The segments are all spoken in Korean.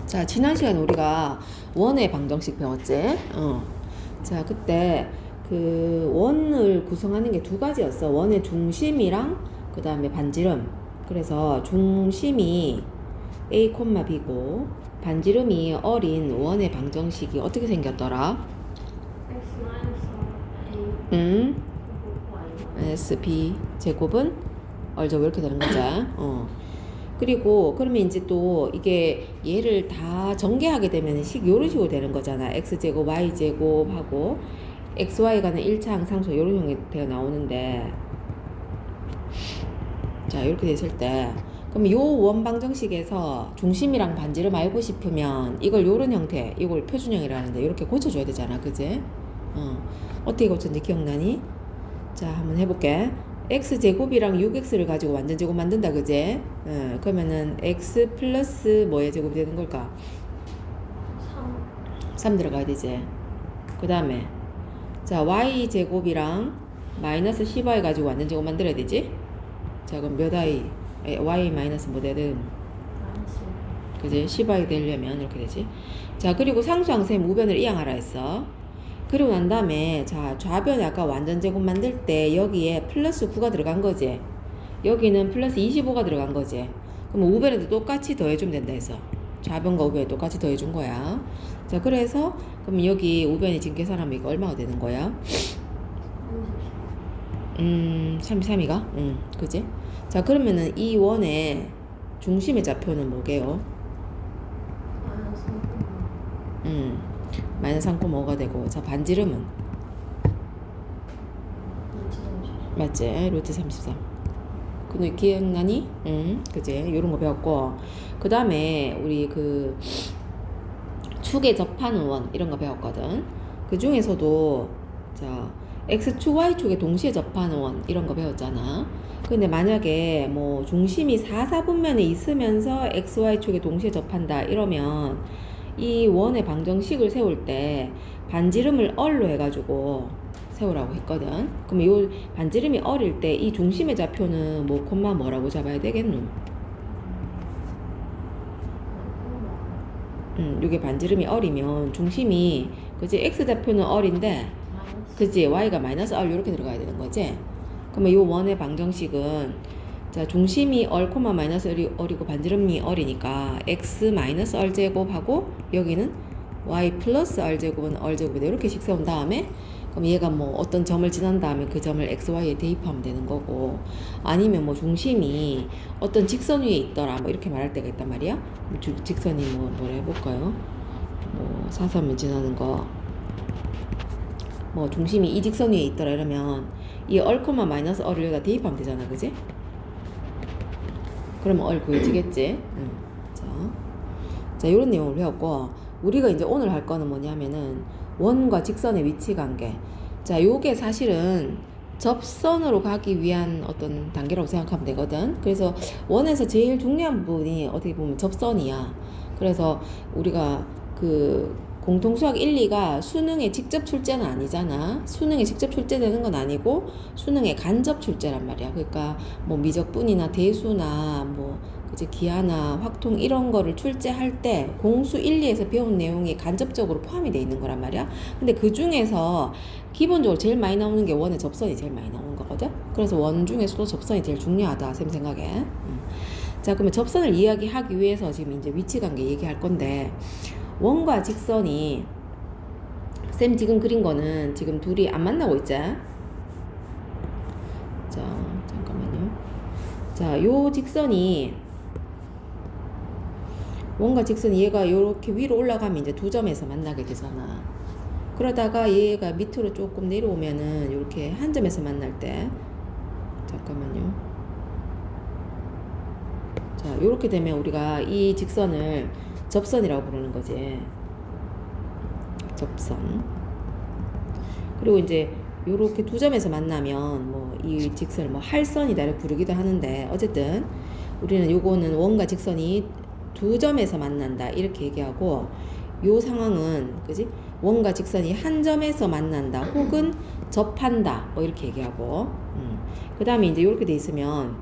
자, 지난 시간에 우리가 원의 방정식 배웠지? 자, 그때 그 원을 구성하는 게 두 가지였어. 원의 중심이랑 그 다음에 반지름. 그래서 중심이 A, B고 반지름이 어린 원의 방정식이 어떻게 생겼더라? x 마이너스 a 음, y SP 제곱은 얼죠. 이렇게 되는 거죠. 그리고 그러면 이제 또 이게 얘를 다 전개하게 되면 요런 식으로 되는 거잖아. x제곱 y제곱 하고 xy가는 1차항 상수 요런 형태가 나오는데, 자 이렇게 됐을 때 그럼 요 원방정식에서 중심이랑 반지름 알고 싶으면 이걸 요런 형태, 이걸 표준형이라는데 이렇게 고쳐줘야 되잖아. 그지? 어떻게 고쳤는지 기억나니? 자 한번 해볼게. x제곱이랑 6x를 가지고 완전 제곱 만든다. 그제? 그러면은 x 플러스 뭐의 제곱이 되는 걸까? 3 들어가야 되지. 그 다음에 자 y제곱이랑 마이너스 10y 가지고 완전 제곱 만들어야 되지. 자 그럼 몇 y? y 마이너스 뭐 되든 그지? 10y 되려면 이렇게 되지. 자 그리고 상수항셈 우변을 이항하라 했어. 그리고 난 다음에 자 좌변에 아까 완전 제곱 만들 때 여기에 플러스 9가 들어간 거지. 여기는 플러스 25가 들어간 거지. 그럼 우변에도 똑같이 더해주면 된다 해서 좌변과 우변에 똑같이 더해준 거야. 자 그래서 그럼 여기 우변이 지금 계산하면 이거 얼마가 되는 거야? 33이가? 그지? 자 그러면은 이 원의 중심의 좌표는 뭐게요? 마이너스 3,5가 되고, 자 반지름은 맞지? 루트 33. 그 기억나니? 그지? 요런 거 배웠고, 그 다음에 우리 그 축에 접하는 원 이런 거 배웠거든. 그 중에서도 자 x축 y축에 동시에 접하는 원 이런 거 배웠잖아. 근데 만약에 뭐 중심이 4, 4분면에 있으면서 x, y축에 동시에 접한다 이러면 이 원의 방정식을 세울 때 반지름을 얼로 해가지고 세우라고 했거든. 그럼 이 반지름이 얼일 때 이 중심의 좌표는 뭐 콤마 뭐라고 잡아야 되겠노? 이게 반지름이 얼이면 중심이 그지? x 좌표는 얼인데 그지? y가 마이너스 얼 이렇게 들어가야 되는 거지. 그러면 이 원의 방정식은 자 중심이 얼 코마 마이너스 얼이고 반지름이 얼이니까 x 마이너스 얼 제곱하고 여기는 y 플러스 얼 제곱은 얼 제곱이다 이렇게 식 세운 다음에 그럼 얘가 뭐 어떤 점을 지난 다음에 그 점을 x, y에 대입하면 되는 거고, 아니면 뭐 중심이 어떤 직선 위에 있더라 뭐 이렇게 말할 때가 있단 말이야. 직선이 뭐라 해볼까요? 뭐 사선을 지나는 거, 뭐 중심이 이 직선 위에 있더라 이러면 이 얼 코마 마이너스 얼을 여기다 대입하면 되잖아. 그지? 그러면 얼 구해지겠지? 자, 요런 내용을 배웠고, 우리가 이제 오늘 할 거는 뭐냐면은, 원과 직선의 위치 관계. 자, 요게 사실은 접선으로 가기 위한 어떤 단계라고 생각하면 되거든. 그래서 원에서 제일 중요한 부분이 어떻게 보면 접선이야. 그래서 우리가 그 공통수학 1, 2가 수능에 직접 출제는 아니잖아. 수능에 직접 출제되는 건 아니고 수능에 간접 출제란 말이야. 그러니까 뭐 미적분이나 대수나 뭐 그치 기하나 확통 이런 거를 출제할 때 공수 1, 2에서 배운 내용이 간접적으로 포함이 돼 있는 거란 말이야. 근데 그 중에서 기본적으로 제일 많이 나오는 게 원의 접선이 제일 많이 나오는 거거든. 그래서 원 중에서도 접선이 제일 중요하다 쌤 생각에. 자 그러면 접선을 이야기하기 위해서 지금 이제 위치관계 얘기할 건데, 원과 직선이 쌤 지금 그린 거는 지금 둘이 안 만나고 있지? 자 잠깐만요. 자 요 직선이 원과 직선이 얘가 이렇게 위로 올라가면 이제 두 점에서 만나게 되잖아. 그러다가 얘가 밑으로 조금 내려오면은 이렇게 한 점에서 만날 때, 잠깐만요. 자 이렇게 되면 우리가 이 직선을 접선이라고 부르는 거지. 접선. 그리고 이제 요렇게 두 점에서 만나면 뭐 이 직선을 뭐 할선이다 이렇게 부르기도 하는데, 어쨌든 우리는 요거는 원과 직선이 두 점에서 만난다 이렇게 얘기하고, 요 상황은 그지? 원과 직선이 한 점에서 만난다 혹은 접한다 뭐 이렇게 얘기하고, 그 다음에 이제 이렇게 돼 있으면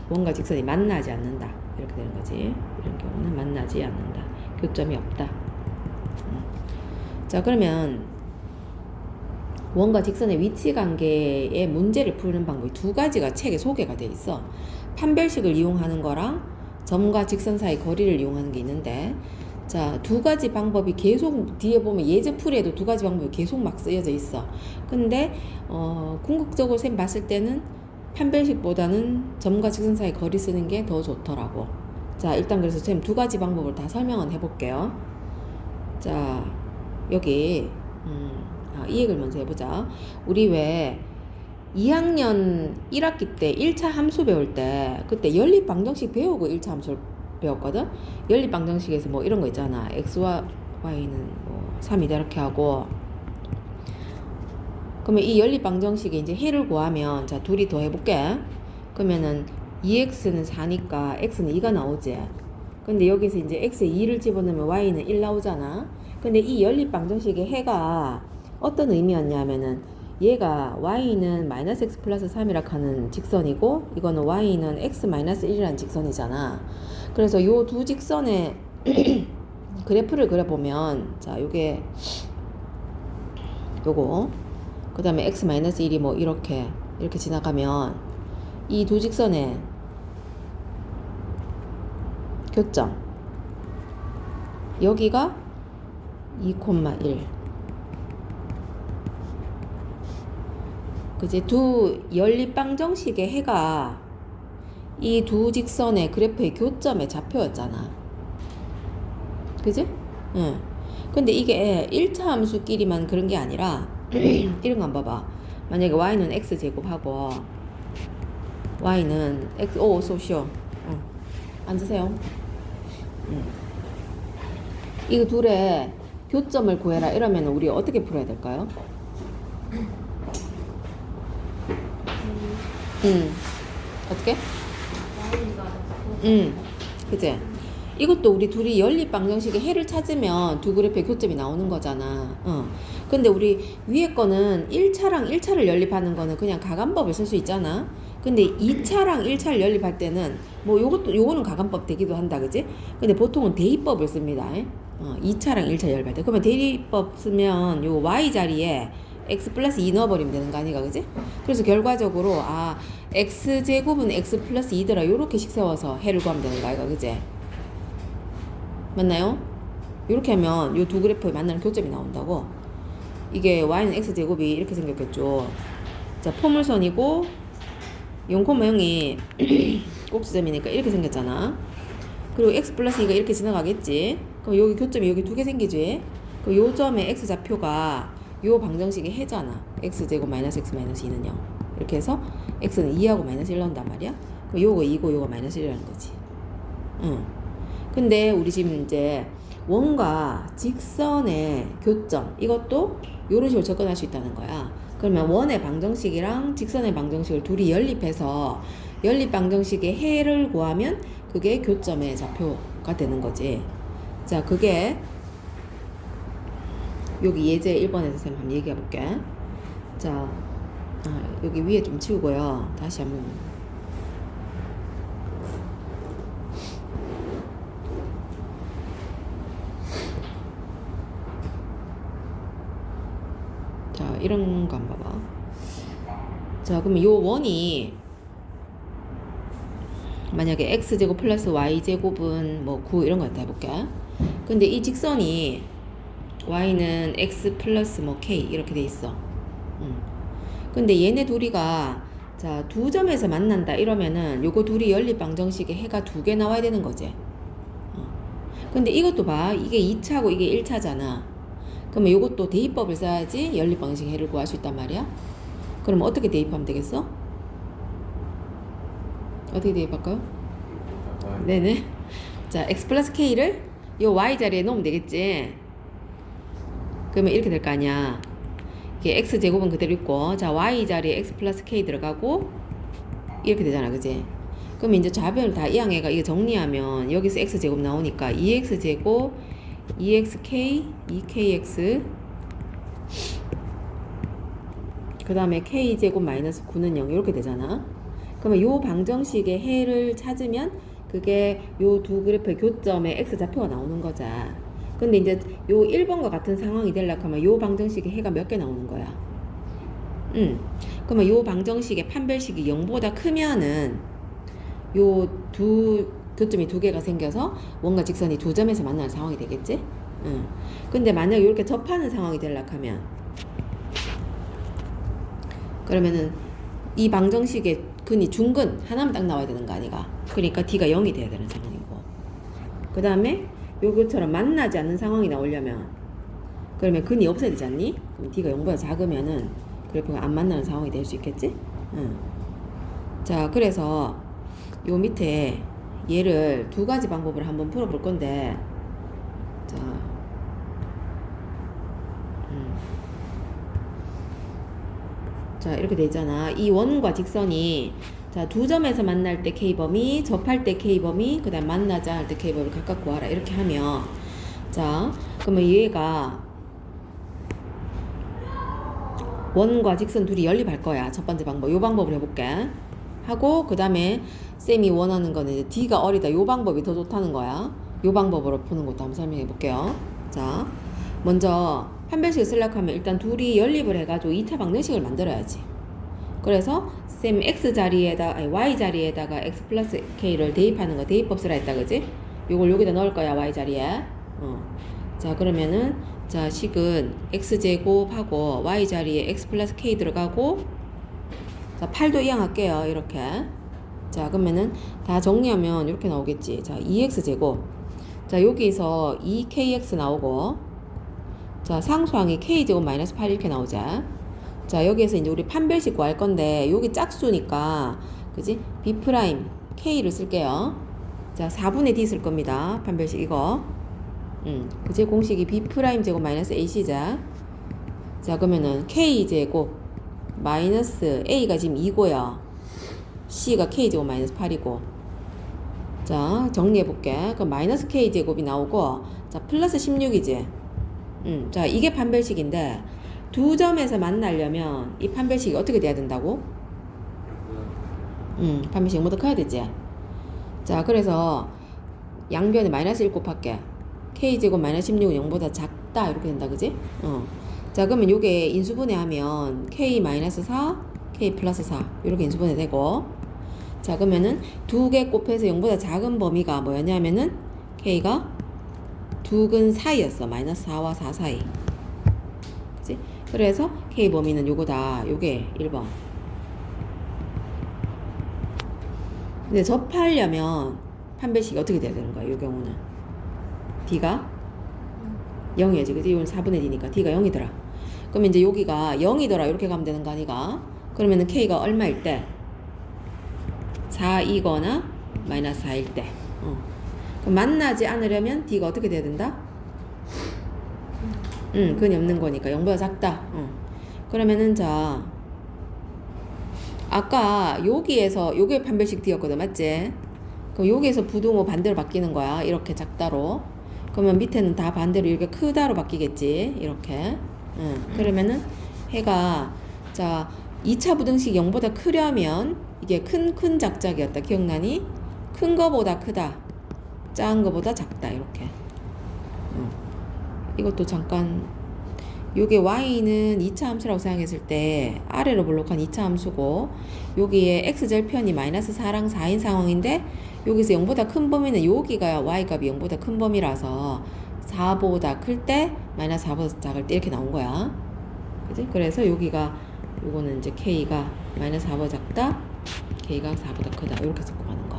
원과 직선이 만나지 않는다 이렇게 되는 거지. 이런 경우는 만나지 않는다. 교점이 없다. 자, 그러면 원과 직선의 위치 관계의 문제를 푸는 방법이 두 가지가 책에 소개가 돼 있어. 판별식을 이용하는 거랑 점과 직선 사이 거리를 이용하는 게 있는데, 자, 두 가지 방법이 계속 뒤에 보면 예제풀이에도 두 가지 방법이 계속 막 쓰여져 있어. 근데 궁극적으로 쌤 봤을 때는 판별식보다는 점과 직선 사이 거리 쓰는 게 더 좋더라고. 자, 일단 그래서 쌤 두 가지 방법을 다 설명은 해볼게요. 자, 여기 이 얘기를 먼저 해보자. 우리 왜 2학년 1학기 때 1차 함수 배울 때 그때 연립방정식 배우고 1차 함수를 배웠거든. 연립방정식에서 뭐 이런 거 있잖아. x와 y는 뭐 3이다 이렇게 하고, 그러면 이 연립방정식에 이제 해를 구하면, 자, 둘이 더 해볼게. 그러면은 2x는 4니까 x는 2가 나오지. 근데 여기서 이제 x에 2를 집어넣으면 y는 1 나오잖아. 근데 이 연립방정식의 해가 어떤 의미였냐면은, 얘가 y는 마이너스 x 플러스 3이라 하는 직선이고, 이거는 y는 x 마이너스 1이라는 직선이잖아. 그래서 요 두 직선의 그래프를 그려보면, 자, 요게 요거, 그 다음에 x 마이너스 1이 뭐 이렇게 지나가면 이 두 직선의 교점, 여기가 2,1. 그지? 두 연립방정식의 해가 이 두 직선의 그래프의 교점의 좌표였잖아. 그지? 응. 근데 이게 1차 함수끼리만 그런 게 아니라 이런 거 한번 봐봐. 만약에 y는 x제곱하고 y는 x, 어서 오시오. 앉으세요. 이거 둘의 교점을 구해라 이러면 우리 어떻게 풀어야 될까요? 어떻게? 그치? 이것도 우리 둘이 연립방정식의 해를 찾으면 두 그래프의 교점이 나오는 거잖아. 근데 우리 위에 거는 1차랑 1차를 연립하는 거는 그냥 가감법을 쓸 수 있잖아. 근데 2차랑 1차를 연립할 때는 뭐 요거는 가감법 되기도 한다, 그지? 근데 보통은 대입법을 씁니다. 2차랑 1차 연립할 때. 그러면 대입법 쓰면 요 y 자리에 x 플러스 2 넣어버리면 되는 거 아니가, 그지? 그래서 결과적으로 x제곱은 x 플러스 2더라 요렇게씩 세워서 해를 구하면 되는 거 아이가, 그지? 맞나요? 이렇게 하면 요 두 그래프에 만나는 교점이 나온다고. 이게 y는 x제곱이 이렇게 생겼겠죠. 자, 포물선이고 0,0이 꼭지점이니까 이렇게 생겼잖아. 그리고 x 플러스 2가 이렇게 지나가겠지. 그럼 여기 교점이 여기 두 개 생기지. 그럼 요 점의 x좌표가 요 방정식의 해잖아. x제곱 마이너스 x 마이너스 2는 0. 이렇게 해서 x는 2하고 마이너스 1 나온단 말이야. 그럼 요거 2고 요거 마이너스 1이라는 거지. 근데 우리 지금 이제 원과 직선의 교점, 이것도 이런 식으로 접근할 수 있다는 거야. 그러면 원의 방정식이랑 직선의 방정식을 둘이 연립해서 연립 방정식의 해를 구하면 그게 교점의 좌표가 되는 거지. 자, 그게 여기 예제 1번에서 쌤 한번 얘기해 볼게. 자, 여기 위에 좀 치우고요. 다시 한번. 자, 이런 거 한번 봐봐. 자, 그러면 요 원이 만약에 x제곱 플러스 y제곱은 뭐 9 이런 거 갖다 해볼게. 근데 이 직선이 y는 x 플러스 뭐 k 이렇게 돼 있어. 근데 얘네 둘이가 자, 두 점에서 만난다 이러면은 요거 둘이 연립 방정식에 해가 두 개 나와야 되는 거지. 근데 이것도 봐. 이게 2차고 이게 1차잖아. 그러면 요것도 대입법을 써야지 연립 방정식의 해를 구할 수 있단 말이야. 그럼 어떻게 대입하면 되겠어? 어떻게 대입할까요? 네네. 자, x 플러스 k를 요 y 자리에 넣으면 되겠지. 그러면 이렇게 될 거 아니야. 이게 x 제곱은 그대로 있고, 자, y 자리에 x 플러스 k 들어가고 이렇게 되잖아, 그지? 그럼 이제 좌변을 다 이항해가 이거 정리하면 여기서 x 제곱 나오니까 2x 제곱 2xk 2kx 그 다음에 k제곱 마이너스 9는 0 이렇게 되잖아. 그러면 요 방정식의 해를 찾으면 그게 요 두 그래프의 교점에 x좌표가 나오는 거죠. 근데 이제 요 1번과 같은 상황이 되려고 하면 요 방정식에 해가 몇 개 나오는 거야. 그러면 요 방정식의 판별식이 0보다 크면은 요 두 교점이 두 개가 생겨서 원과 직선이 두 점에서 만나는 상황이 되겠지? 근데 만약 이렇게 접하는 상황이 되려고 하면 그러면은 이 방정식의 근이 중근 하나만 딱 나와야 되는 거 아니가? 그러니까 D가 0이 돼야 되는 상황이고 그 다음에 요거처럼 만나지 않는 상황이 나오려면 그러면 근이 없어야 되지 않니? 그럼 D가 0보다 작으면은 그래프가 안 만나는 상황이 될 수 있겠지? 자, 그래서 요 밑에 얘를 두 가지 방법을 한번 풀어볼 건데 자, 자 이렇게 돼 있잖아. 이 원과 직선이 자, 두 점에서 만날 때 K범위, 접할 때 K범위, 그 다음 만나자 할 때 K범위 각각 구하라. 이렇게 하면 자, 그러면 얘가 원과 직선 둘이 연립할 거야. 첫 번째 방법. 요 방법을 해볼게. 하고 그 다음에 쌤이 원하는 거는 이제 D가 어리다. 요 방법이 더 좋다는 거야. 요 방법으로 푸는 것도 한번 설명해 볼게요. 자, 먼저 판별식을 쓰려고 하면 일단 둘이 연립을 해가지고 2차 방정식을 만들어야지. 그래서 쌤 x 자리에다 아니 y 자리에다가 x 플러스 k를 대입하는 거 대입법 쓰라 했다, 그지? 요걸 여기다 넣을 거야, y 자리에. 자, 그러면은 자, 식은 x 제곱하고 y 자리에 x 플러스 k 들어가고 자, 8도 이항할게요. 이렇게. 자, 그러면은 다 정리하면 이렇게 나오겠지. 자, 2x 제곱. 자, 여기서 2kx 나오고 자, 상수항이 k 제곱 마이너스 8 이렇게 나오자. 자, 여기에서 이제 우리 판별식 구할 건데 여기 짝수니까 그지? b 프라임 k를 쓸게요. 자, 4분의 d 쓸 겁니다. 판별식 이거. 그제 공식이 b 프라임 제곱 마이너스 ac자. 자, 그러면은 k 제곱 마이너스 a가 지금 2고요. c가 k 제곱 마이너스 8이고. 자, 정리해 볼게. 그럼 마이너스 k 제곱이 나오고 자, 플러스 16이지. 자, 이게 판별식인데 두 점에서 만나려면 이 판별식이 어떻게 돼야 된다고? 판별식 0보다 커야 되지. 자, 그래서 양변에 마이너스 1 곱할게. k제곱 마이너스 16은 0보다 작다 이렇게 된다, 그지? 자, 그러면 요게 인수분해 하면 k 마이너스 4, k 플러스 4 이렇게 인수분해 되고 자, 그러면은 두 개 곱해서 0보다 작은 범위가 뭐였냐면은 k가 두 근 사이였어. 마이너스 4와 4 사이. 그치? 그래서 K 범위는 요거다. 요게 1번. 근데 접하려면 판별식이 어떻게 돼야 되는 거야? 요 경우는. D가 0이야지. 그치? 이건 4분의 D니까 D가 0이더라. 그러면 이제 여기가 0이더라. 이렇게 가면 되는 거 아니가? 그러면은 K가 얼마일 때? 4이거나 마이너스 4일 때. 그럼 만나지 않으려면 D가 어떻게 돼야 된다? 근이 없는 거니까 0보다 작다. 그러면은 자, 아까 여기에서 요게 판별식 D였거든, 맞지? 그럼 여기에서 부등호 반대로 바뀌는 거야. 이렇게 작다로. 그러면 밑에는 다 반대로 이렇게 크다로 바뀌겠지. 이렇게. 그러면은 해가 자, 2차 부등식 0보다 크려면 이게 큰 작작이었다. 기억나니? 큰 거보다 크다. 작은 거보다 작다. 이렇게. 이것도 잠깐 요게 y는 2차 함수라고 생각했을 때 아래로 볼록한 2차 함수고 여기에 x절편이 마이너스 4랑 4인 상황인데 여기서 0보다 큰 범위는 여기가 y값이 0보다 큰 범위라서 4보다 클 때 마이너스 4보다 작을 때 이렇게 나온 거야. 그지? 그래서 여기가 요거는 이제 k가 마이너스 4보다 작다, k가 4보다 크다 이렇게 섞고 가는 거.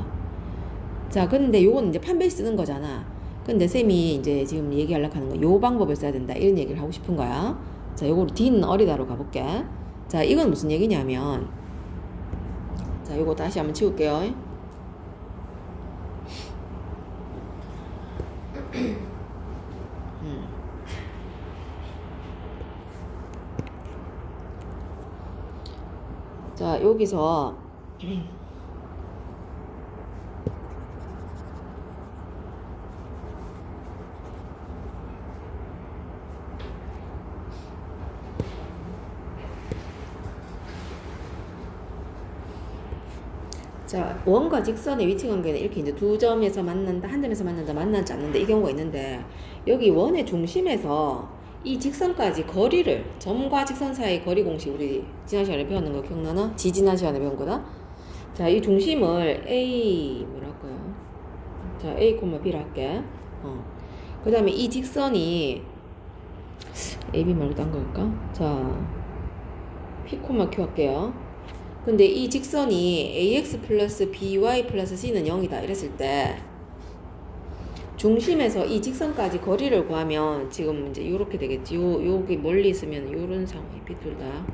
자, 근데 요거는 이제 판별식 쓰는 거잖아. 근데 쌤이 이제 지금 얘기하려고 하는 거 요 방법을 써야 된다 이런 얘기를 하고 싶은 거야. 자, 요거로 D는 어리다로 가볼게. 자, 이건 무슨 얘기냐면 자, 요거 다시 한번 치울게요. 자, 여기서 자, 원과 직선의 위치 관계는 이렇게 이제 두 점에서 만난다, 한 점에서 만난다, 만나지 않는다 이 경우가 있는데 여기 원의 중심에서 이 직선까지 거리를 점과 직선 사이 거리 공식 우리 지난 시간에 배웠는 거 기억나나? 지지난 시간에 배운 거다. 자, 이 중심을 A 뭐랄까요? 자, A, B로 할게. 그 다음에 이 직선이 AB 말고 딴 걸까? 자, P, Q 할게요. 근데 이 직선이 AX 플러스 BY 플러스 C는 0이다 이랬을 때 중심에서 이 직선까지 거리를 구하면 지금 이제 요렇게 되겠지. 여기 멀리 있으면 요런 상황이 비뚤다.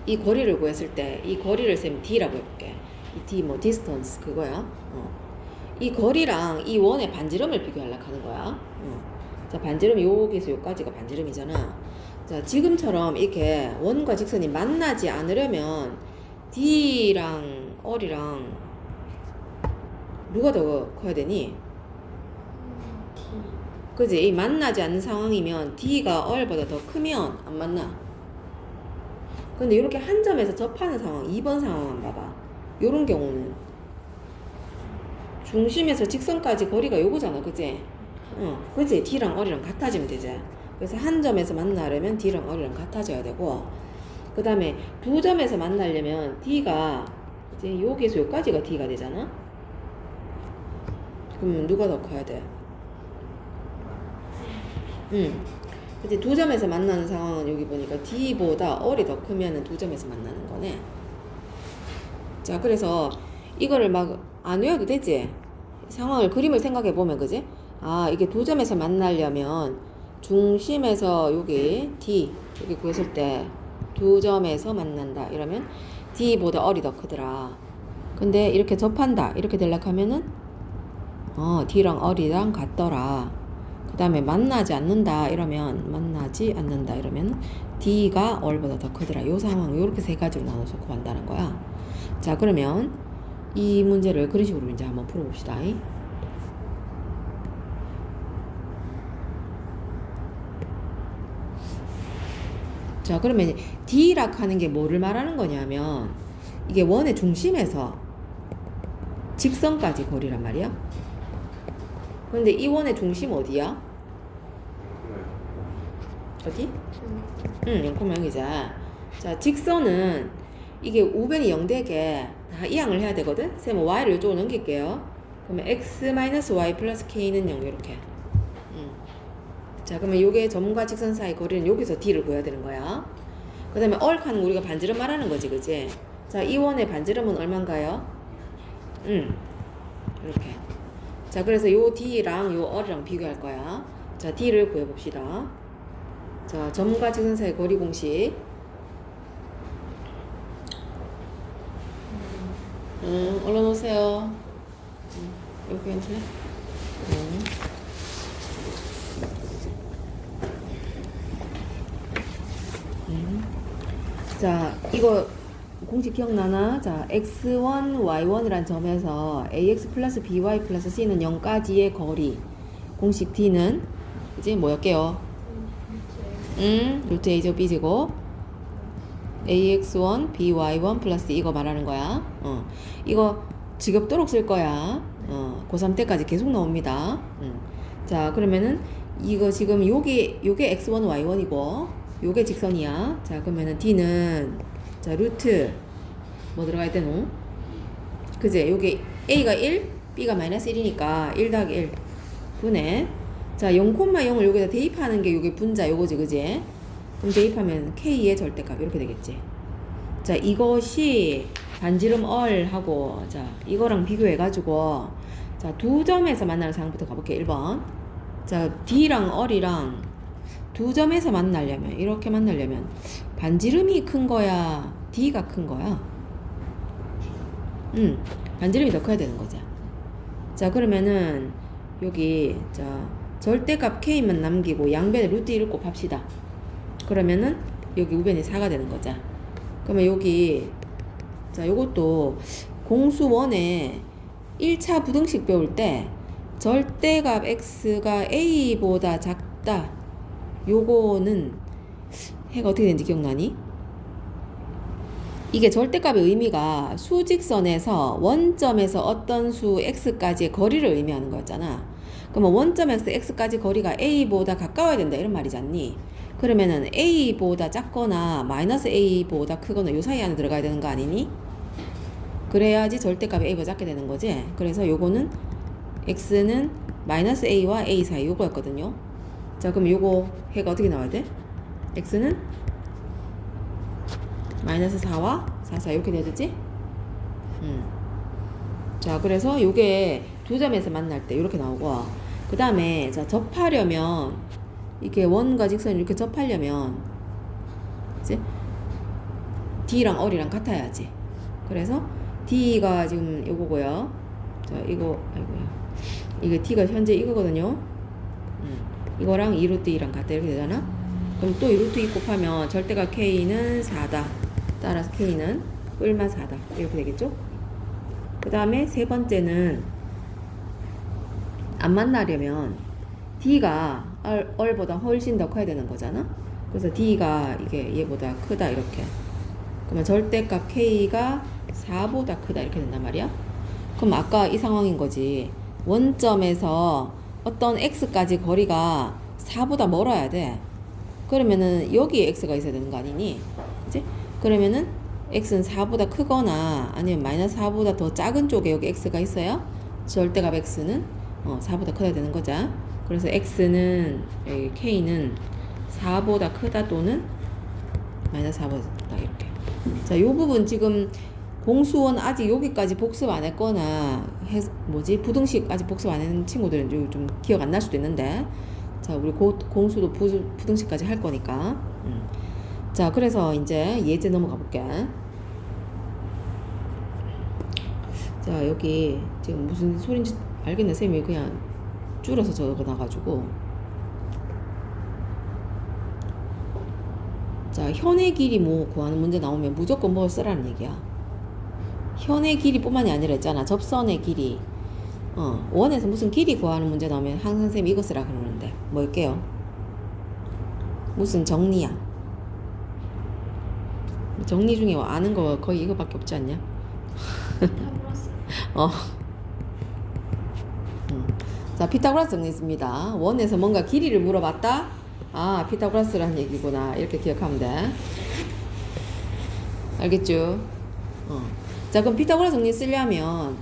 이 거리를 구했을 때 이 거리를 쌤 D라고 해볼게. 이 D 뭐 distance 그거야. 이 거리랑 이 원의 반지름을 비교하려고 하는 거야. 자, 반지름 여기서 여기까지가 반지름이잖아. 자, 지금처럼 이렇게 원과 직선이 만나지 않으려면 D랑 R이랑 누가 더 커야 되니? D. 그지? 이 만나지 않는 상황이면 D가 R보다 더 크면 안 만나. 근데 이렇게 한 점에서 접하는 상황, 2번 상황만 봐봐. 요런 경우는 중심에서 직선까지 거리가 요거잖아, 그지? 그지? D랑 R이랑 같아지면 되지. 그래서 한 점에서 만나려면 D랑 R이랑 같아져야 되고, 그 다음에 두 점에서 만나려면 D가 이제 여기서 여기까지가 D가 되잖아. 그러면 누가 더 커야 돼? 그치? 두 점에서 만나는 상황은 여기 보니까 D보다 R이 더 크면은 두 점에서 만나는 거네. 자, 그래서 이거를 막 안 외워도 되지? 상황을 그림을 생각해 보면, 그지? 아, 이게 두 점에서 만나려면 중심에서 여기 D 여기 구했을 때 두 점에서 만난다 이러면 D보다 R이 더 크더라. 근데 이렇게 접한다 이렇게 되려고 하면은 D랑 R이랑 같더라. 그 다음에 만나지 않는다 이러면 만나지 않는다 이러면 D가 R보다 더 크더라. 요 상황 요렇게 세 가지로 나눠서 구한다는 거야. 자, 그러면 이 문제를 그런 식으로 이제 한번 풀어봅시다. 자, 그러면 D락 하는 게 뭐를 말하는 거냐면 이게 원의 중심에서 직선까지 거리란 말이야. 근데 이 원의 중심 어디야? 어디? 0,0이자. 자, 직선은 이게 우변이 0되게 다 이항을 해야 되거든? 쌤은 y를 이쪽으로 넘길게요. 그러면 x-y 플러스 k는 0 이렇게. 자, 그러면 요게 점과 직선 사이 거리는 여기서 d를 구해야 되는 거야. 그 다음에 얼하는 거 우리가 반지름 말하는 거지, 그지? 자, 이 원의 반지름은 얼마인가요? 이렇게. 자, 그래서 요 d랑 요 얼이랑 비교할 거야. 자, d를 구해봅시다. 자, 점과 직선 사이 거리 공식. 얼른 오세요. 여기 괜찮아? 자, 이거 공식 기억나나? 자, x1, y1이란 점에서 ax 플러스 by 플러스 c는 0까지의 거리. 공식 d는 이제 뭐였게요? 루트 a제곱 b제곱 ax1, by1 플러스 이거 말하는 거야. 이거 지겹도록 쓸 거야. 고3 때까지 계속 나옵니다. 자, 그러면은 이거 지금 요게 x1, y1이고 요게 직선이야. 자, 그러면은 d는 자, 루트 뭐 들어가야 되노? 그제 요게 a가 1, b가 마이너스 1이니까 1 더하기 1 분의 자, 0,0을 여기다 대입하는 게 요게 분자 요거지, 그지? 그럼 대입하면 k의 절대값 이렇게 되겠지. 자, 이것이 반지름 얼하고 자, 이거랑 비교해가지고 자, 두 점에서 만나는 상황부터 가볼게. 1번. 자, d랑 얼이랑 두 점에서 만나려면 이렇게 만나려면 반지름이 큰 거야, d가 큰 거야? 반지름이 더 커야 되는 거죠. 자, 그러면은 여기 자, 절대값 k만 남기고 양변에 루트 1을 곱합시다. 그러면은 여기 우변이 4가 되는 거죠. 그러면 여기 자, 요것도 공수 1에 1차 부등식 배울 때 절대값 x가 a보다 작다. 요거는 해가 어떻게 되는지 기억나니? 이게 절대값의 의미가 수직선에서 원점에서 어떤 수 x까지의 거리를 의미하는 거였잖아. 그러면 원점에서 x까지 거리가 a보다 가까워야 된다 이런 말이지 않니? 그러면은 a보다 작거나 마이너스 a보다 크거나 요 사이 안에 들어가야 되는 거 아니니? 그래야지 절대값이 a보다 작게 되는 거지. 그래서 요거는 x는 마이너스 a와 a 사이 요거였거든요. 자, 그럼 요거 해가 어떻게 나와야 돼? x는 마이너스 4와 4, 4 이렇게 돼야 되지? 자, 그래서 요게 두 점에서 만날 때 이렇게 나오고, 그 다음에 자 접하려면 이렇게 원과 직선이 이렇게 접하려면 이제 D랑 R이랑 같아야지. 그래서 D가 지금 요거고요. 자, 이거 아이고야. 이게 D가 현재 이거거든요. 이거랑 2루트 2랑 같다 이렇게 되잖아. 그럼 또 2루트 2 곱하면 절대값 K는 4다. 따라서 K는 뿔만 4다. 이렇게 되겠죠? 그 다음에 세 번째는 안 만나려면 D가 R보다 훨씬 더 커야 되는 거잖아. 그래서 D가 이게 얘보다 크다 이렇게. 그러면 절대값 K가 4보다 크다 이렇게 된단 말이야. 그럼 아까 이 상황인 거지. 원점에서 어떤 X까지 거리가 4보다 멀어야 돼. 그러면은 여기에 X가 있어야 되는 거 아니니? 그치? 그러면은 X는 4보다 크거나 아니면 마이너스 4보다 더 작은 쪽에 여기 X가 있어야 절대값 X는 4보다 커야 되는 거죠. 그래서 X는 여기 K는 4보다 크다 또는 마이너스 4보다 크다 이렇게. 자, 요 부분 지금 공수원 아직 여기까지 복습 안 했거나 부등식 아직 복습 안 했는 친구들은 좀 기억 안 날 수도 있는데, 자, 우리 곧 공수도 부등식까지 할 거니까. 자, 그래서 이제 예제 넘어가 볼게. 자, 여기 지금 무슨 소린지 알겠네. 쌤이 그냥 줄여서 적어놔가지고. 자, 현의 길이 뭐 구하는 문제 나오면 무조건 뭐 쓰라는 얘기야. 현의 길이뿐만이 아니라 있잖아. 접선의 길이. 원에서 무슨 길이 구하는 문제 나오면 항상 쌤이 이거 쓰라 그러는데 뭘게요? 무슨 정리야? 정리 중에 아는 거 거의 이거밖에 없지 않냐? 피타고라스. 자, 피타고라스 정리 있습니다. 원에서 뭔가 길이를 물어봤다? 아, 피타고라스라는 얘기구나. 이렇게 기억하면 돼. 알겠죠? 자, 그럼 피타고라스 정리 쓰려면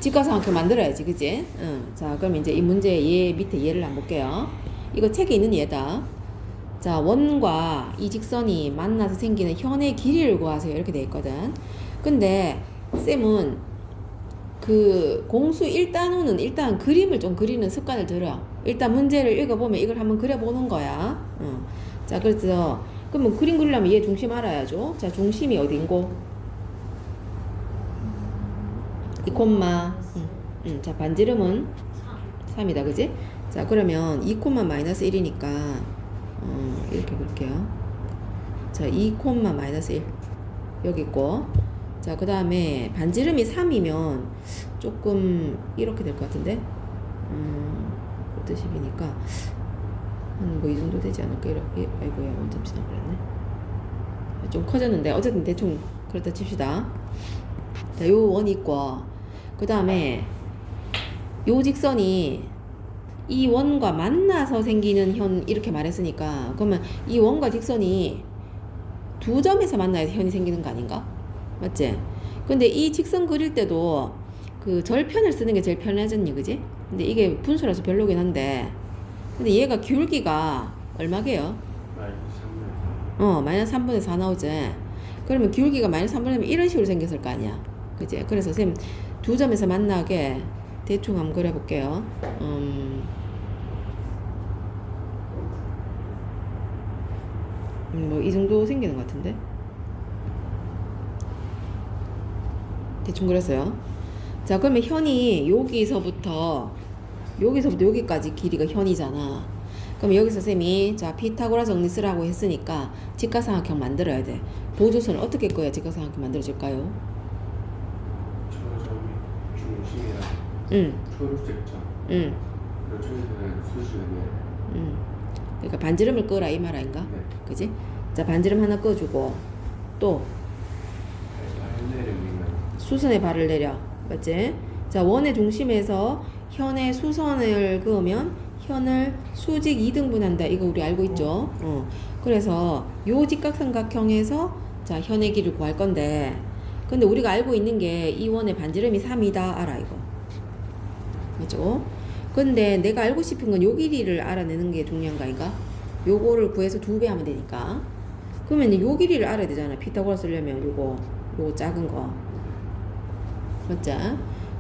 직각삼각형 만들어야지, 그지? 자, 그럼 이제 이 문제 얘 밑에 얘를 한번 볼게요. 이거 책에 있는 얘다. 자, 원과 이 직선이 만나서 생기는 현의 길이를 구하세요. 이렇게 돼 있거든. 근데 쌤은 그 공수 1단원은 일단 그림을 좀 그리는 습관을 들여. 일단 문제를 읽어보면 이걸 한번 그려보는 거야. 자, 그래서 그러면 그림 그리려면 얘 중심 알아야죠. 자, 중심이 어딘고? 이 콤마. 자, 반지름은 3이다, 그지? 자, 그러면 2 콤마 마이너스 1이니까 이렇게 볼게요. 자, 2 콤마 마이너스 1 여기 있고, 자, 그 다음에 반지름이 3이면 조금 이렇게 될 것 같은데, 루트 10이니까 한 뭐 이 정도 되지 않을까? 이렇게. 아이고야, 원점 지나버렸네. 좀 커졌는데 어쨌든 대충 그렇다 칩시다. 자, 요 원 있고, 그 다음에 요 직선이 이 원과 만나서 생기는 현 이렇게 말했으니까, 그러면 이 원과 직선이 두 점에서 만나야 현이 생기는 거 아닌가? 맞지? 근데 이 직선 그릴 때도 그 절편을 쓰는 게 제일 편하잖니, 그지? 근데 이게 분수라서 별로긴 한데, 근데 얘가 기울기가 얼마게요? 마이너스 3분의 4 나오지? 그러면 기울기가 마이너스 3분의 4면 이런 식으로 생겼을 거 아니야, 그지? 그래서 쌤 두 점에서 만나게 대충 한번 그려볼게요. 뭐 이 정도 생기는 것 같은데 대충 그렸어요. 자, 그러면 현이 여기서부터 여기까지 길이가 현이잖아. 그럼 여기서 쌤이 자 피타고라 정리 쓰라고 했으니까 직각삼각형 만들어야 돼. 보조선을 어떻게 꺼야 직각삼각형 만들어질까요? 중심이랑 초록색점. 저기서는 수식이네. 그러니까 반지름을 끄라 이 말 아닌가? 네. 그지? 자, 반지름 하나 꺼주고 또 내리면 수선에 발을 내려. 맞지? 자, 원의 중심에서 현의 수선을 그으면 현을 수직 2등분한다. 이거 우리 알고 있죠? 그래서 요 직각삼각형에서 자, 현의 길이를 구할 건데, 근데 우리가 알고 있는 게 이 원의 반지름이 3이다. 알아, 이거. 맞죠? 근데 내가 알고 싶은 건 요 길이를 알아내는 게 중요한 거 아닌가? 요거를 구해서 2배 하면 되니까. 그러면 요 길이를 알아야 되잖아. 피타고라 쓰려면 요거 작은 거. 맞죠?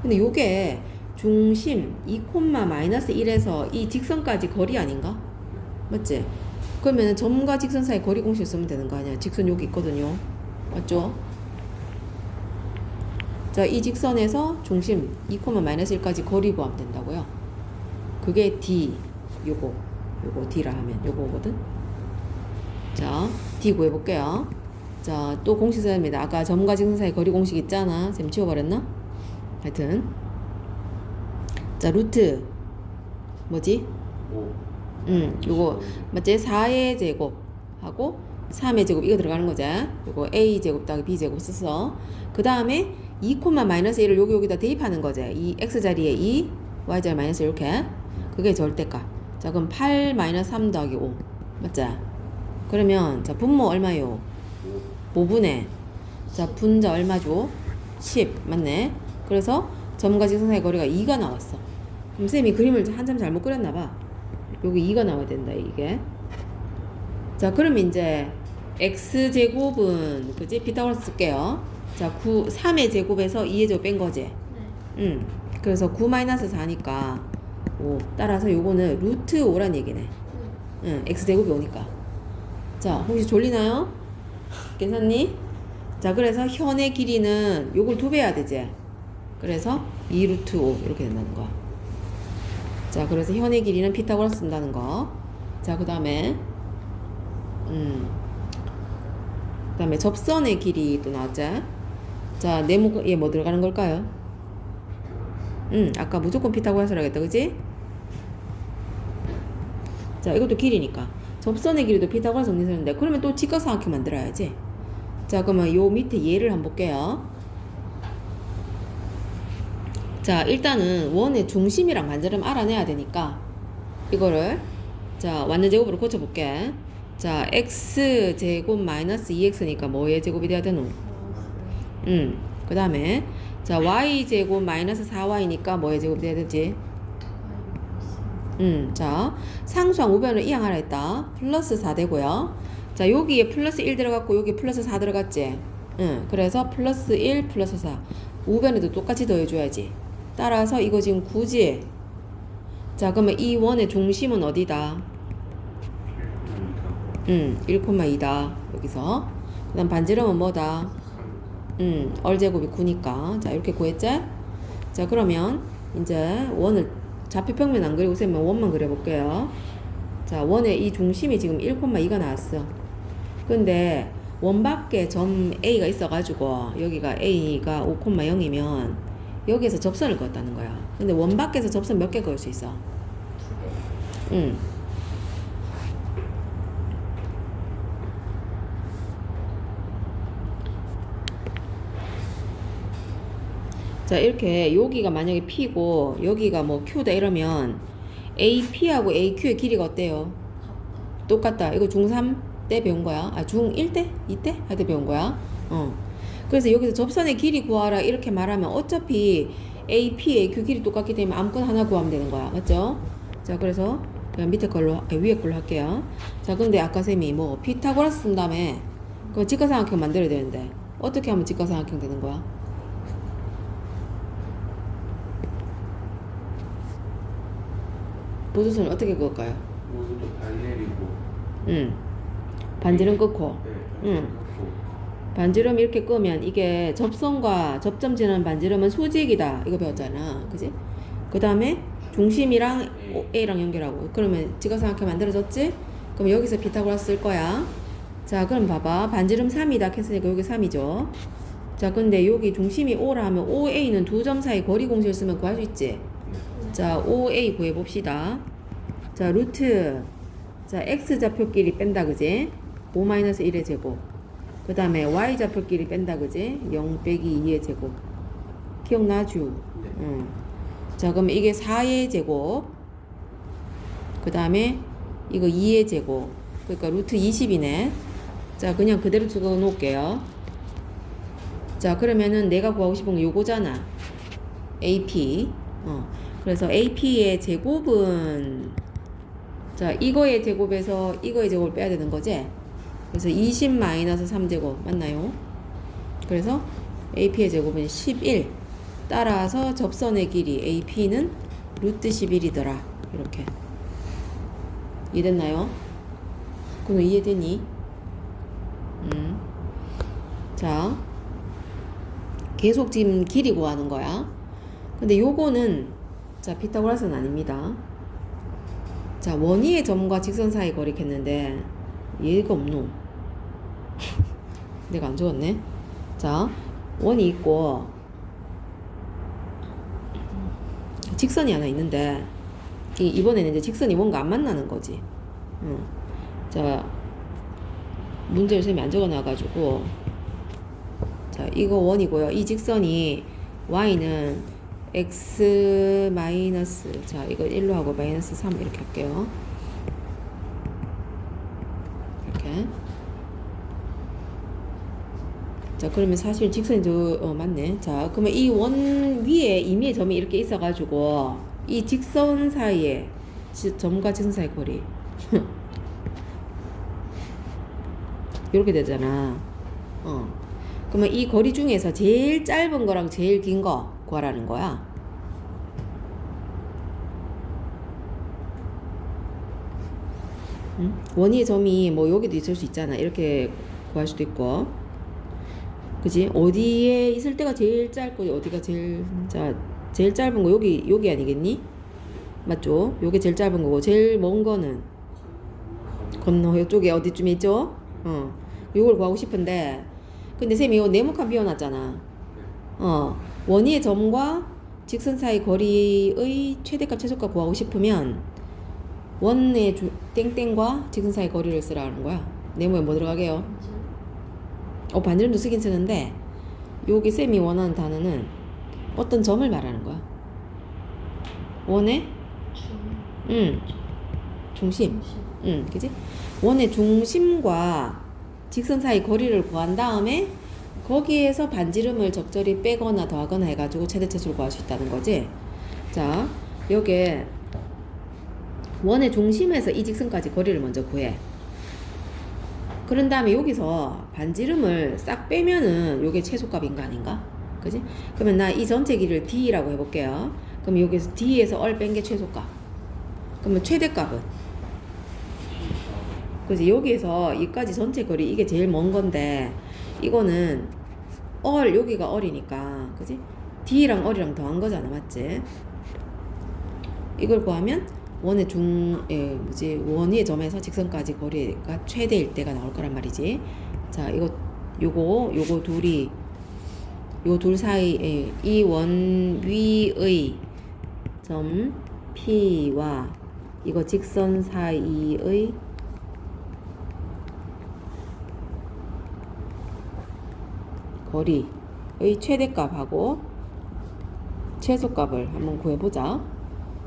근데 요게 중심 2,-1에서 이 직선까지 거리 아닌가? 맞지? 그러면 점과 직선 사이 거리 공식 쓰면 되는 거 아니야? 직선 여기 있거든요. 맞죠? 자, 이 직선에서 중심 2,-1까지 거리 구하면 된다고요. 그게 D, 요거 D라 하면 요거거든. 자, D 구해볼게요. 자, 또 공식 써야 합니다. 아까 점과 직선 사이 거리 공식 있잖아. 쌤 지워버렸나? 하여튼. 자, 루트 뭐지? 5 요거 맞지? 4의 제곱 하고 3의 제곱 이거 들어가는 거지. 요거 A 제곱 더하기 B 제곱 써서 그 다음에 2,-1을 여기다 대입하는 거지. 이 x 자리에 2, y 자리 마이너스 이렇게. 그게 절대값. 자, 그럼 8-3 더하기 5 맞지? 그러면 자, 분모 얼마요? 5분의 자, 분자 얼마죠? 10 맞네. 그래서 점과 직선 사이 거리가 2가 나왔어. 그럼 쌤이 그림을 한참 잘못 그렸나봐. 여기 2가 나와야 된다 이게. 자, 그럼 이제 x제곱은 그지? 피타고라스 쓸게요. 자, 3의 제곱에서 2의 제곱 뺀 거지? 네. 그래서 9-4니까 5. 따라서 요거는 루트 5란 얘기네. x제곱이 오니까. 자, 혹시 졸리나요? 괜찮니? 자, 그래서 현의 길이는 요걸 2배 해야 되지? 그래서 2루트 5 이렇게 된다는 거. 자, 그래서 현의 길이는 피타고라스 쓴다는 거. 자, 그 다음에 접선의 길이 또 나왔지? 자, 네모에 뭐 들어가는 걸까요? 아까 무조건 피타고라스라고 했다, 그지? 자, 이것도 길이니까. 접선의 길이도 피타고라스 정리되는데, 그러면 또 직각삼각형 만들어야지. 자, 그러면 요 밑에 예를 한번 볼게요. 자, 일단은 원의 중심이랑 반지름 알아내야 되니까, 이거를, 자, 완전 제곱으로 고쳐볼게. 자, x제곱 마이너스 2x니까 뭐의 제곱이 돼야 되노? 그 다음에, 자, y제곱 마이너스 4y니까 뭐의 제곱이 돼야 되지? 자, 상수항 우변을 이항하라 했다. 플러스 4 되고요. 자, 여기에 플러스 1 들어갔고, 여기 플러스 4 들어갔지? 그래서 플러스 1, 플러스 4. 우변에도 똑같이 더해줘야지. 따라서 이거 지금 굳이. 자, 그러면 이 원의 중심은 어디다? 1,2다. 여기서. 그 다음 반지름은 뭐다? 얼제곱이 9니까. 자, 이렇게 구했지? 자, 그러면 이제 원을 좌표평면 안 그리고 쌤은 원만 그려볼게요. 자, 원의 이 중심이 지금 1,2가 나왔어. 근데 원 밖에 점 A가 있어가지고 여기가 A가 5,0이면 여기에서 접선을 그었다는 거야. 근데 원 밖에서 접선 몇 개 그을 수 있어? 2개. 자, 이렇게 여기가 만약에 P고 여기가 뭐 Q다 이러면 AP하고 AQ의 길이가 어때요? 똑같다. 이거 중3 때 배운 거야. 아, 중1 때? 2때? 할 때 배운 거야. 그래서 여기서 접선의 길이 구하라 이렇게 말하면 어차피 AP, AQ 길이 똑같기 때문에 아무거나 하나 구하면 되는 거야. 맞죠? 자, 그래서 그냥 밑에 걸로, 위에 걸로 할게요. 자, 근데 아까 쌤이 뭐 피타고라스 쓴 다음에 그 직각삼각형 만들어야 되는데 어떻게 하면 직각삼각형 되는 거야? 보조선을 어떻게 그을까요? 여기도 발 내리고 반지름 끄고 네, 응. 반지름 이렇게 끄면 이게 접선과 접점 지나는 반지름은 수직이다 이거 배웠잖아, 그지? 그 다음에 중심이랑 A랑 연결하고 그러면 직각삼각형 만들어졌지? 그럼 여기서 피타고라스 쓸 거야. 자, 그럼 봐봐. 반지름 3이다 했으니까 여기 3이죠. 자, 근데 여기 중심이 O라 하면 OA는 두 점 사이 거리 공식을 쓰면 구할 수 있지? 자, OA 구해봅시다. 자, 루트 자, X좌표끼리 뺀다, 그지? 5-1의 제곱 그 다음에 y좌표끼리 뺀다 그지? 0 빼기 2의 제곱 기억나죠? 네. 응. 자 그럼 이게 4의 제곱 그 다음에 이거 2의 제곱 그러니까 루트 20이네. 자 그냥 그대로 적어 놓을게요. 자 그러면은 내가 구하고 싶은 건 요거잖아. AP 그래서 AP의 제곱은 자 이거의 제곱에서 이거의 제곱을 빼야 되는 거지. 그래서 20 마이너스 3제곱 맞나요? 그래서 AP의 제곱은 11. 따라서 접선의 길이 AP는 루트 11이더라. 이렇게 이해됐나요? 그럼 이해되니? 자 계속 지금 길이 구하는 거야. 근데 요거는 자 피타고라스는 아닙니다. 자 원위의 점과 직선 사이 거리겠는데 얘가 없노. 내가 안 적었네. 자 원이 있고 직선이 하나 있는데 이번에는 이제 직선이 뭔가 안 만나는 거지. 자 문제를 쌤이 안 적어놔가지고 자 이거 원이고요. 이 직선이 y는 x 마이너스 자 이거 1로 하고 마이너스 3 이렇게 할게요. 이렇게 자 그러면 사실 직선이 맞네. 자 그러면 이 원 위에 임의의 점이 이렇게 있어가지고 이 직선 사이에 점과 직선 사이 거리 이렇게 되잖아. 그러면 이 거리 중에서 제일 짧은 거랑 제일 긴 거 구하라는 거야. 원위의 점이 뭐 여기도 있을 수 있잖아. 이렇게 구할 수도 있고. 그지? 어디에 있을 때가 제일 짧고 어디가 제일 제일 짧은 거 여기 아니겠니? 맞죠? 요게 제일 짧은 거고 제일 먼 거는 건너 이쪽에 어디쯤에 있죠? 요걸 구하고 싶은데 근데 쌤이 이거 네모칸 비워놨잖아. 원위의 점과 직선 사이 거리의 최대값 최소값 구하고 싶으면 원의 땡땡과 직선 사이 거리를 쓰라는 거야. 네모에 뭐 들어가게요? 반지름도 쓰긴 쓰는데 여기 쌤이 원하는 단어는 어떤 점을 말하는 거야. 원의 중심. 그지? 원의 중심과 직선 사이 거리를 구한 다음에 거기에서 반지름을 적절히 빼거나 더하거나 해가지고 최대 최소를 구할 수 있다는 거지. 자, 여기에 원의 중심에서 이 직선까지 거리를 먼저 구해. 그런 다음에 여기서 반지름을 싹 빼면은 요게 최소값인가 아닌가? 그지? 그러면 나 이 전체 길이를 D라고 해볼게요. 그럼 여기서 D에서 얼 뺀 게 최소값. 그러면 최대값은? 그지? 여기에서 여기까지 전체 거리 이게 제일 먼 건데 이거는 여기가 얼이니까 그지? D랑 얼이랑 더한 거잖아. 맞지? 이걸 구하면 원의 원위의 점에서 직선까지 거리가 최대일 때가 나올 거란 말이지. 자, 요거 둘이 요 둘 사이에 이 원 위의 점 P와 이거 직선 사이의 거리의 최대값하고 최소값을 한번 구해보자.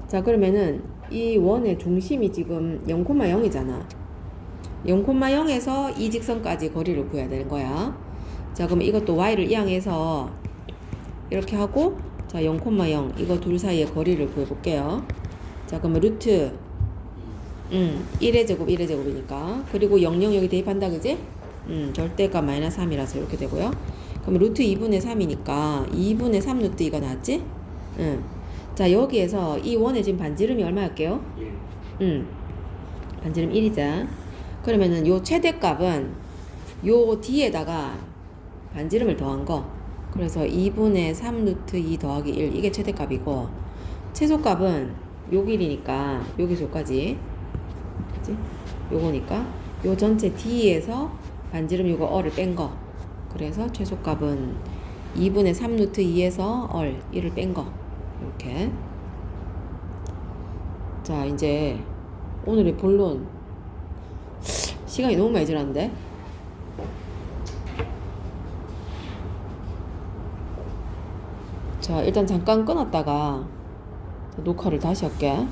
자 그러면은 이 원의 중심이 지금 0,0이잖아. 0,0에서 이 직선까지 거리를 구해야 되는 거야. 자 그럼 이것도 y를 이항해서 이렇게 하고 자 0,0 이거 둘 사이의 거리를 구해볼게요. 자 그러면 루트 1의 제곱 1의 제곱이니까 그리고 00 여기 대입한다 그지? 절대값 마이너스 3이라서 이렇게 되고요. 그럼 루트 2분의 3이니까 2분의 3 루트 2가 나왔지? 자 여기에서 이 원의 지금 반지름이 얼마일게요? 1. 반지름 1이자. 그러면은 요 최대값은 요 뒤에다가 반지름을 더한 거. 그래서 2분의 3 루트 2 더하기 1 이게 최대값이고 최소값은 요 길이니까 여기서 여기까지 그치? 요거니까 요 전체 D에서 반지름 요거 얼을 뺀 거. 그래서 최소값은 2분의 3 루트 2에서 얼 1을 뺀 거. 이렇게. 자 이제 오늘의 본론 시간이 너무 많이 지났는데 자, 일단 잠깐 끊었다가 녹화를 다시 할게.